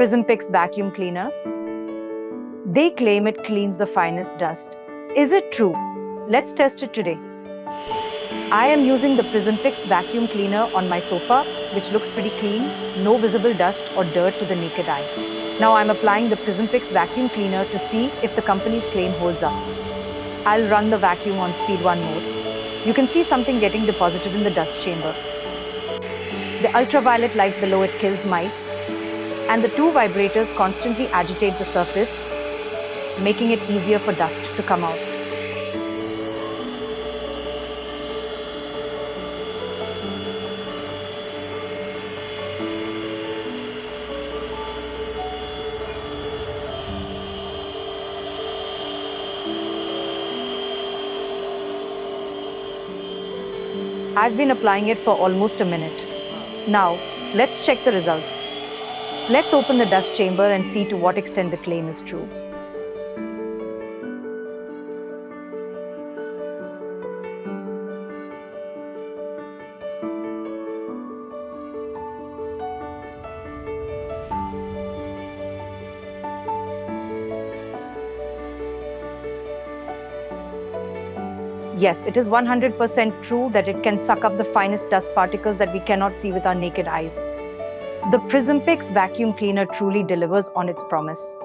PrismPicks vacuum cleaner. They claim it cleans the finest dust. Is it true? Let's test it today. I am using the PrismPicks vacuum cleaner on my sofa, which looks pretty clean, no visible dust or dirt to the naked eye. Now I'm applying the PrismPicks vacuum cleaner to see if the company's claim holds up. I'll run the vacuum on speed 1 mode. You can see something getting deposited in the dust chamber. The ultraviolet light below it kills mites, and the 2 vibrators constantly agitate the surface, making it easier for dust to come out. I've been applying it for almost a minute. Now, let's check the results. Let's open the dust chamber and see to what extent the claim is true. Yes, it is 100% true that it can suck up the finest dust particles that we cannot see with our naked eyes. The PrismPicks vacuum cleaner truly delivers on its promise.